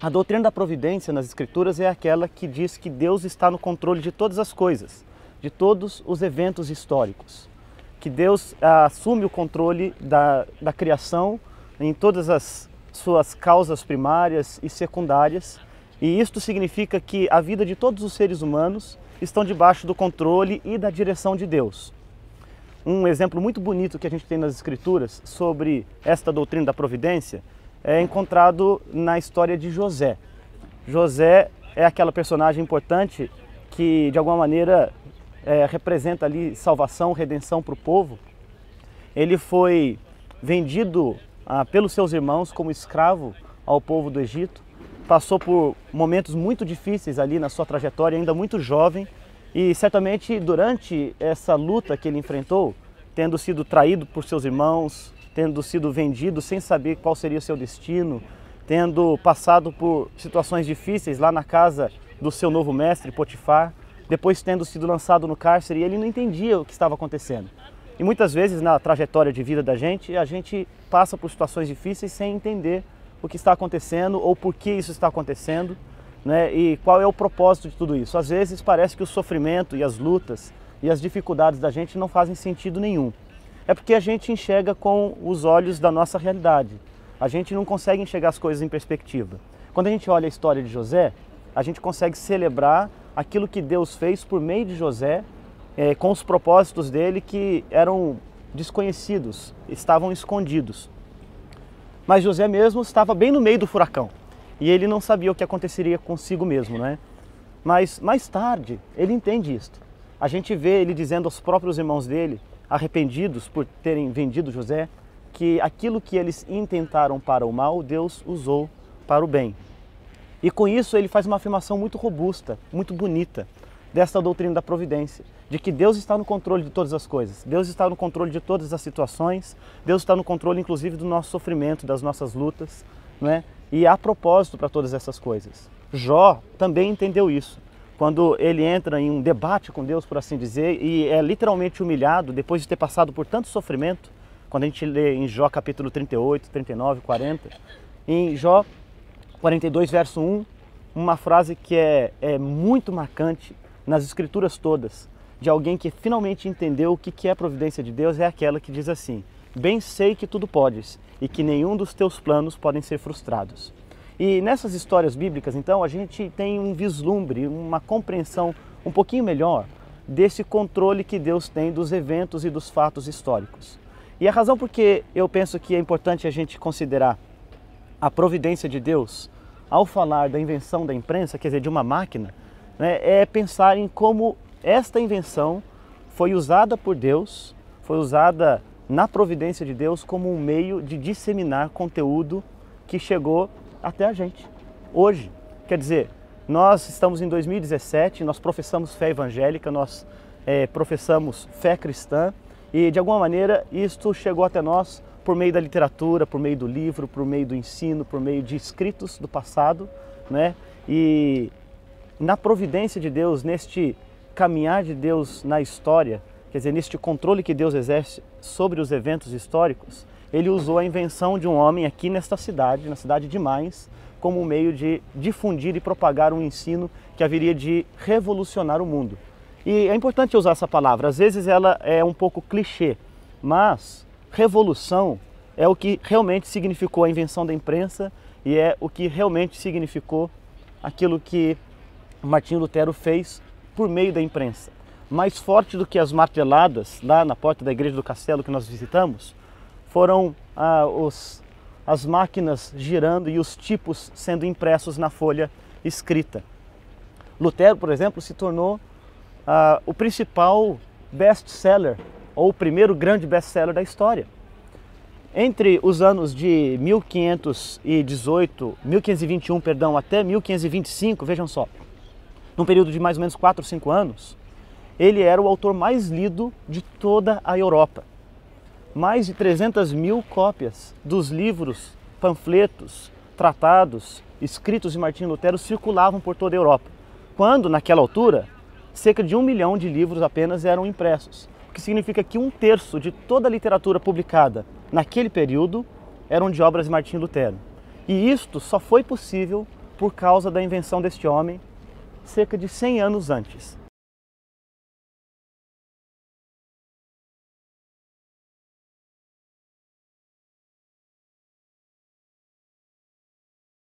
A doutrina da providência nas Escrituras é aquela que diz que Deus está no controle de todas as coisas, de todos os eventos históricos. Que Deus assume o controle da criação em todas as suas causas primárias e secundárias. E isto significa que a vida de todos os seres humanos estão debaixo do controle e da direção de Deus. Um exemplo muito bonito que a gente tem nas Escrituras sobre esta doutrina da providência é encontrado na história de José. José é aquela personagem importante que, de alguma maneira, representa ali salvação, redenção para o povo. Ele foi vendido pelos seus irmãos como escravo ao povo do Egito. Passou por momentos muito difíceis ali na sua trajetória, ainda muito jovem. E certamente durante essa luta que ele enfrentou, tendo sido traído por seus irmãos, tendo sido vendido sem saber qual seria o seu destino, tendo passado por situações difíceis lá na casa do seu novo mestre, Potifar, depois tendo sido lançado no cárcere, e ele não entendia o que estava acontecendo. E muitas vezes na trajetória de vida da gente, a gente passa por situações difíceis sem entender o que está acontecendo ou por que isso está acontecendo, né? E qual é o propósito de tudo isso. Às vezes parece que o sofrimento e as lutas e as dificuldades da gente não fazem sentido nenhum. É porque a gente enxerga com os olhos da nossa realidade. A gente não consegue enxergar as coisas em perspectiva. Quando a gente olha a história de José, a gente consegue celebrar aquilo que Deus fez por meio de José, com os propósitos dele que eram desconhecidos, estavam escondidos. Mas José mesmo estava bem no meio do furacão e ele não sabia o que aconteceria consigo mesmo, né? Mas mais tarde ele entende isto. A gente vê ele dizendo aos próprios irmãos dele, arrependidos por terem vendido José, que aquilo que eles intentaram para o mal, Deus usou para o bem. E com isso ele faz uma afirmação muito robusta, muito bonita, desta doutrina da providência, de que Deus está no controle de todas as coisas, Deus está no controle de todas as situações, Deus está no controle inclusive do nosso sofrimento, das nossas lutas, não é? E há propósito para todas essas coisas. Jó também entendeu isso. Quando ele entra em um debate com Deus, por assim dizer, e é literalmente humilhado depois de ter passado por tanto sofrimento, quando a gente lê em Jó capítulo 38, 39, 40, em Jó 42, verso 1, uma frase que é muito marcante nas Escrituras todas, de alguém que finalmente entendeu o que é a providência de Deus, é aquela que diz assim: bem sei que tudo podes e que nenhum dos teus planos podem ser frustrados. E nessas histórias bíblicas, então, a gente tem um vislumbre, uma compreensão um pouquinho melhor desse controle que Deus tem dos eventos e dos fatos históricos. E a razão por que eu penso que é importante a gente considerar a providência de Deus ao falar da invenção da imprensa, quer dizer, de uma máquina, né, é pensar em como esta invenção foi usada por Deus, foi usada na providência de Deus como um meio de disseminar conteúdo que chegou até a gente, hoje. Quer dizer, nós estamos em 2017, nós professamos fé evangélica, nós professamos fé cristã e, de alguma maneira, isto chegou até nós por meio da literatura, por meio do livro, por meio do ensino, por meio de escritos do passado, né? E na providência de Deus, neste caminhar de Deus na história, quer dizer, neste controle que Deus exerce sobre os eventos históricos, ele usou a invenção de um homem aqui nesta cidade, na cidade de Mainz, como um meio de difundir e propagar um ensino que haveria de revolucionar o mundo. E é importante usar essa palavra, às vezes ela é um pouco clichê, mas revolução é o que realmente significou a invenção da imprensa e é o que realmente significou aquilo que Martinho Lutero fez por meio da imprensa. Mais forte do que as marteladas lá na porta da igreja do castelo que nós visitamos, foram as máquinas girando e os tipos sendo impressos na folha escrita. Lutero, por exemplo, se tornou o principal best-seller, ou o primeiro grande best-seller da história. Entre os anos de 1521, até 1525, vejam só, num período de mais ou menos 4 ou 5 anos, ele era o autor mais lido de toda a Europa. Mais de 300 mil cópias dos livros, panfletos, tratados, escritos de Martinho Lutero circulavam por toda a Europa, quando, naquela altura, cerca de 1 milhão de livros apenas eram impressos, o que significa que 1/3 de toda a literatura publicada naquele período eram de obras de Martinho Lutero. E isto só foi possível por causa da invenção deste homem cerca de 100 anos antes.